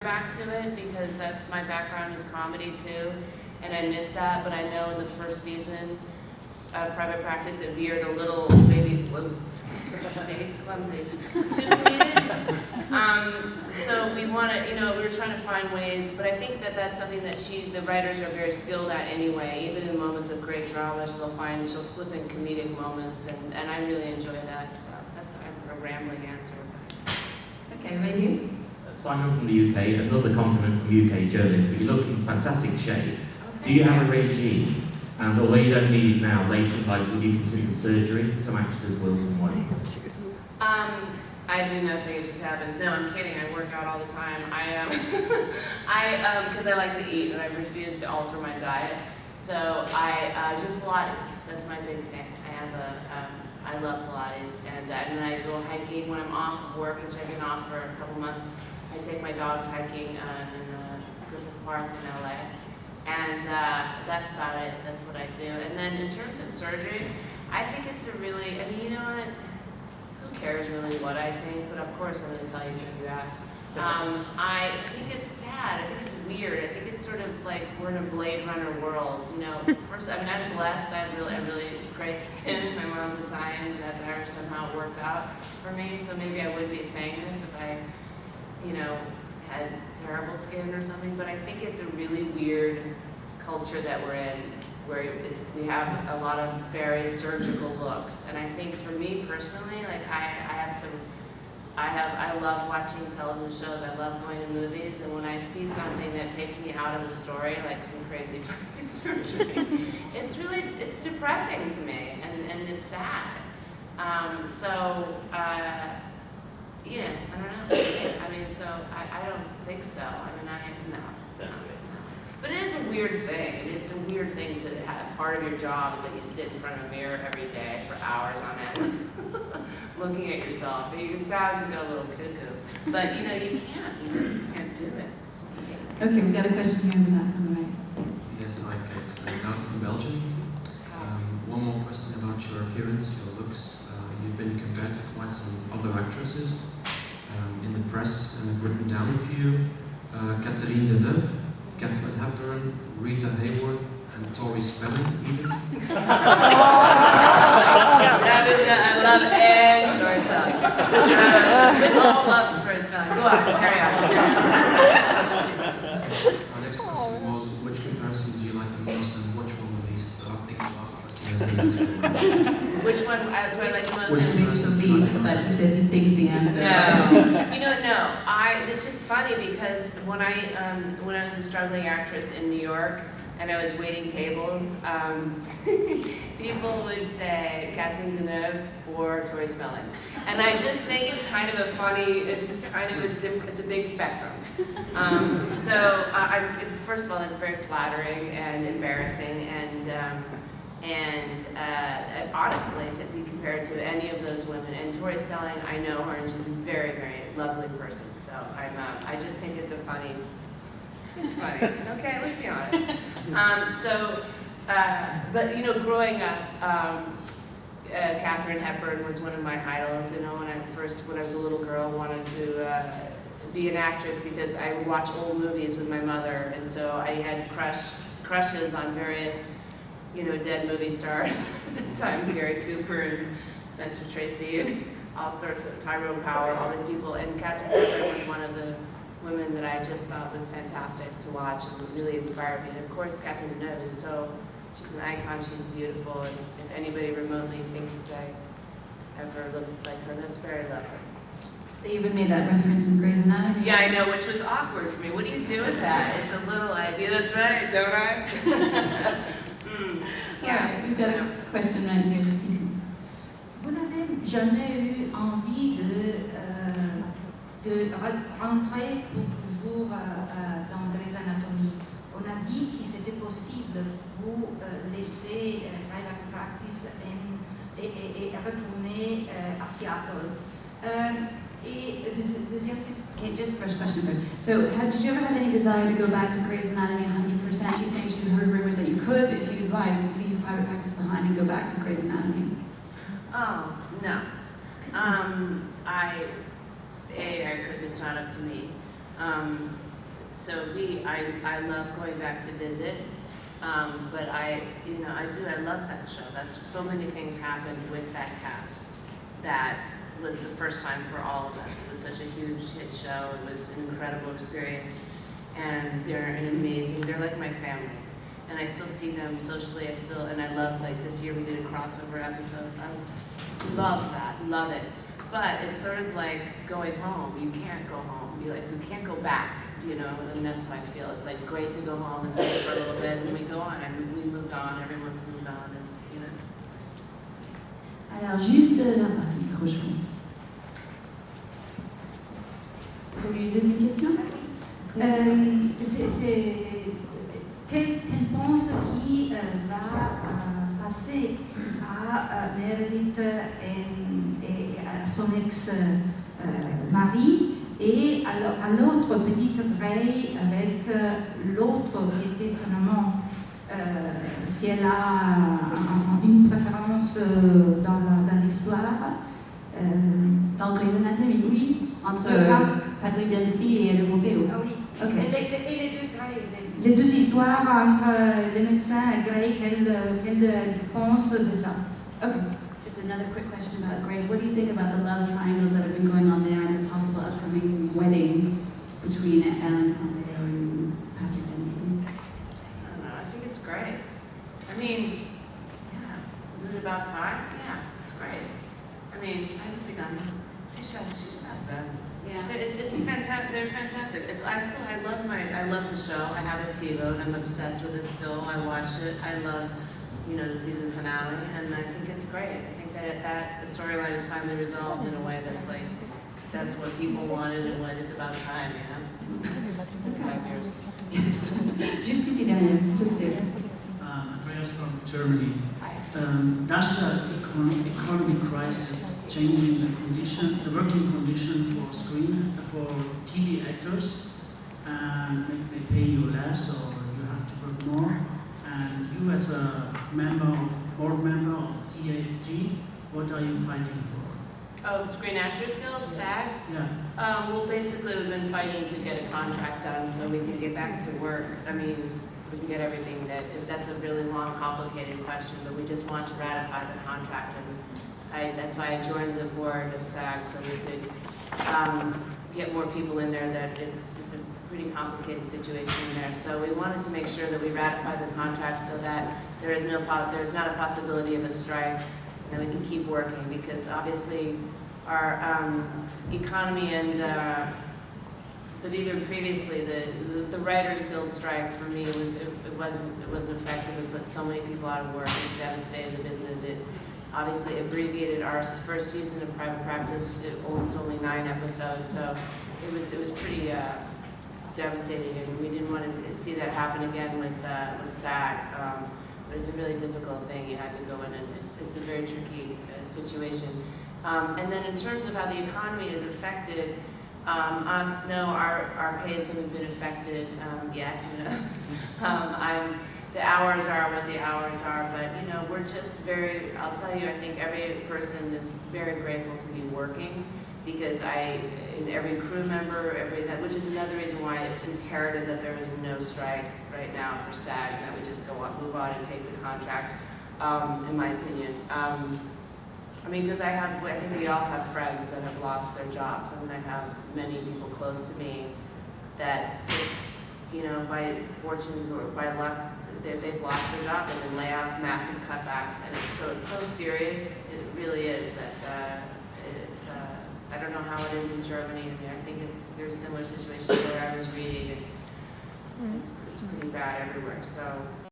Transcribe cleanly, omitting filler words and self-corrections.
back to it because that's my background is comedy too, and I missed that. But I know in the first season of Private Practice it veered a little, maybe clumsy, too comedic. So we want to, we were trying to find ways, but I think that that's something that the writers are very skilled at anyway. Even in moments of great drama, she'll slip in comedic moments, and I really enjoy that. So that's a rambling answer. Okay, right here. Simon from the UK, another compliment from UK journalists, but you look in fantastic shape. Do you have a regime? And although you don't need it now, later in life, would you consider surgery? Some actresses will, some won't. I do nothing, it just happens. No, I'm kidding, I work out all the time. Because I like to eat and I refuse to alter my diet. So I do Pilates, that's my big thing. I love Pilates, and then I go hiking when I'm off of work, which I've been off for a couple months. I take my dogs hiking in Griffith Park in LA, and that's about it. That's what I do. And then in terms of surgery, I think it's a really, you know what? Who cares really what I think? But of course I'm going to tell you because you asked. I think it's sad. I think it's weird. I think it's sort of like we're in a Blade Runner world. First, I'm blessed. I have really great skin. My mom's Italian, dad's Irish. Somehow it worked out for me. So maybe I wouldn't be saying this if I, had terrible skin or something. But I think it's a really weird culture that we're in, where we have a lot of very surgical looks. And I think for me personally, like I love watching television shows, I love going to movies, and when I see something that takes me out of the story, like some crazy plastic surgery, it's depressing to me, and it's sad. Yeah, I don't know. I don't think so. No. But it is a weird thing. It's a weird thing to have. Part of your job is that you sit in front of a mirror every day for hours on end, looking at yourself. You're bound to go a little cuckoo. But you can't. You just can't do it. Okay, we've got a question here in the back on the right. Yes, I get down from Belgium. One more question about your appearance, your looks. You've been compared to quite some other actresses in the press, and I've written down a few. Catherine Deneuve, Katharine Hepburn, Rita Hayworth, and Tori Spelling, even. I love and Tori Spelling. With all loves Tori Spelling. Go on, carry on. Our next question was, which comparison do you like the most and which one the least? But I think the last question has been answered. Which one do I like the most? Which least the least, but he says he thinks the answer. No. It's just funny because when I was a struggling actress in New York and I was waiting tables, people would say Catherine Deneuve or Tori Spelling, and I just think it's kind of a funny. It's kind of a different. It's a big spectrum. First of all, it's very flattering and embarrassing, and honestly, to be compared to any of those women. And Tori Spelling, I know her, and she's a very, very lovely person. So I just think it's funny. Okay, let's be honest. Growing up, Katharine Hepburn was one of my idols. When I was a little girl, wanted to be an actress because I would watch old movies with my mother, and so I had crushes on various dead movie stars at the time, Gary Cooper and Spencer Tracy and all sorts of Tyrone Power, all these people. And Katharine Hepburn was one of the women that I just thought was fantastic to watch and really inspired me. And of course, Catherine Deneuve she's an icon, she's beautiful, and if anybody remotely thinks that I ever looked like her, that's very lovely. They even made that reference in Grey's Anatomy. Yeah, I know, which was awkward for me. What do you do with that? It's a little idea, that's right, don't I? Yeah, we've got a question right here, just ici. Vous n'avez jamais eu envie de rentrer pour toujours dans Grey's Anatomy? On a dit que c'était possible de vous laisser private practice et retourner à Seattle. Okay, just first question first. So, did you ever have any desire to go back to Grey's Anatomy 100%? She's saying she heard rumors that you could, if you'd like, leave private practice behind and go back to Grey's Anatomy. Oh, no. I couldn't, it's not up to me. So I love going back to visit, but I love that show. That's so many things happened with that cast that was the first time for all of us. It was such a huge hit show. It was an incredible experience, and they're like my family. And I still see them socially. And I love, like this year we did a crossover episode. I love that, love it. But it's sort of like going home. You can't go home. You can't go back, and that's how I feel. It's like great to go home and stay for a little bit, and we go on. We moved on, everyone's moved on, Alors, juste là-bas, le micro, je pense. Vous avez une deuxième question? Quelle pense qui va passer à Meredith et à son ex-mari et à l'autre petite Ray avec l'autre qui était son amant, si elle a une préférence dans l'histoire. Dans Grey's Anatomy? Oui. Entre Patrick Dempsey et le Pompeo? Ah oui. Okay. Et les deux Grey. Les deux histoires entre les médecins et Grey, qu'elle pense de ça. Okay. Just another quick question about Grace. What do you think about the love triangles that have been going on there and the possible upcoming wedding between Ellen Pompeo and Patrick Dempsey? I don't know. I think it's great. I mean, yeah. Is it about time? Yeah, it's great. I mean, I don't think she should ask them. Yeah. It's fantastic. They're fantastic. I love the show. I have a TiVo and I'm obsessed with it still. I watched it. I love, the season finale, and I think it's great. I think that the storyline is finally resolved in a way that's what people wanted and what it's about time. It's been 5 years. Yes. Just ici derrière, just there. Andreas from Germany. Does the economic crisis changing the working condition for TV actors, and make they pay you less or you have to work more? And you as a board member of CAG, what are you fighting for? Oh, Screen Actors Guild, SAG? Yeah. Well, basically we've been fighting to get a contract done so we can get back to work. So we can get everything that's a really long, complicated question, but we just want to ratify the contract. And that's why I joined the board of SAG, so we could get more people in there. That it's a pretty complicated situation in there. So we wanted to make sure that we ratify the contract so that there's not a possibility of a strike, and that we can keep working, because obviously our economy and but even previously, the Writers Guild strike for me wasn't effective. It put so many people out of work. It devastated the business. It obviously abbreviated our first season of Private Practice to only 9 episodes. So it was pretty devastating, and we didn't want to see that happen again with SAG. But it's a really difficult thing. You had to go in, and it's a very tricky situation. And then in terms of how the economy is affected. Our pays haven't been affected yet. The hours are what the hours are, but we're just I'll tell you, I think every person is very grateful to be working, because every crew member, which is another reason why it's imperative that there is no strike right now for SAG, and that we just move on and take the contract, in my opinion. Because I think we all have friends that have lost their jobs, and I have many people close to me that just, by fortunes or by luck, they've lost their job, and then layoffs, massive cutbacks, and it's so serious. It really is that I don't know how it is in Germany. I think there's similar situations where I was reading, and it's pretty bad everywhere. So.